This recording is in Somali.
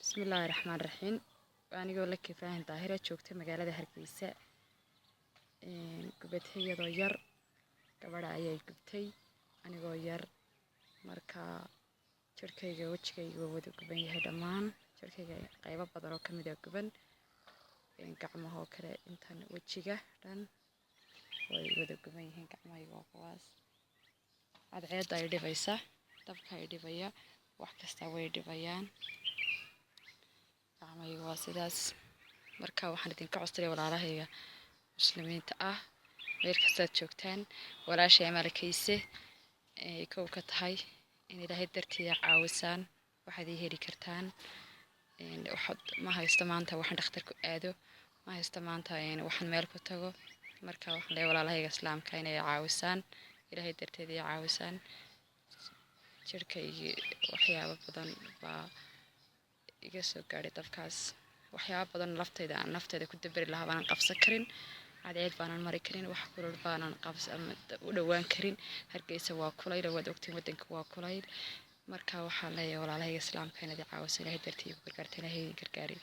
bismillaahi raxmaan raxiim anigoo la kifaahan daahira joogta magaalada Hargeysa gubadhayadoo yar gabadha ayay gubtay anigoo yar marka jirkayga wajigayga wada guban yahay dhammaan jirkayga qaybo badan oo kamid ah guban gacmaha oo kale intan wajiga dhan way wada guban yihiin gacmahayga kuwaas cadceed ay dhibaysa dabka ay dhibaya wax kasta way dhibayaan gacmahayga waa sidaas marka waxaan idinka codsaday walaalahayga muslimiinta ah meel kasta joogtaan walaashay malakayse kow ka tahay in ilaahay dartiisa caawisaan waxaad heli kartaan waxaad ma haysto maanta waxaan dhakhtar ku aado ma haysto maanta waxaan meel ku tago marka waxaan leeyahay walaalahayga islaamka inay caawisaan ilaahay dartiisa caawisaan jirkayga waxyaabo badan baa iga soo gaaray dabkaas waxyaabo badan naftayda ku dabari lahaa baan qabsan karin cadceed baanan mari karin wax kulul baanan u dhawaan karin Hargeysa waa kulayl wada ogtiin wadanka waa kulayl marka waxaan leeyahay walaalahayga islaamka inay caawisaan ilaahay dartiisa gargaartaan ilaahay gargaari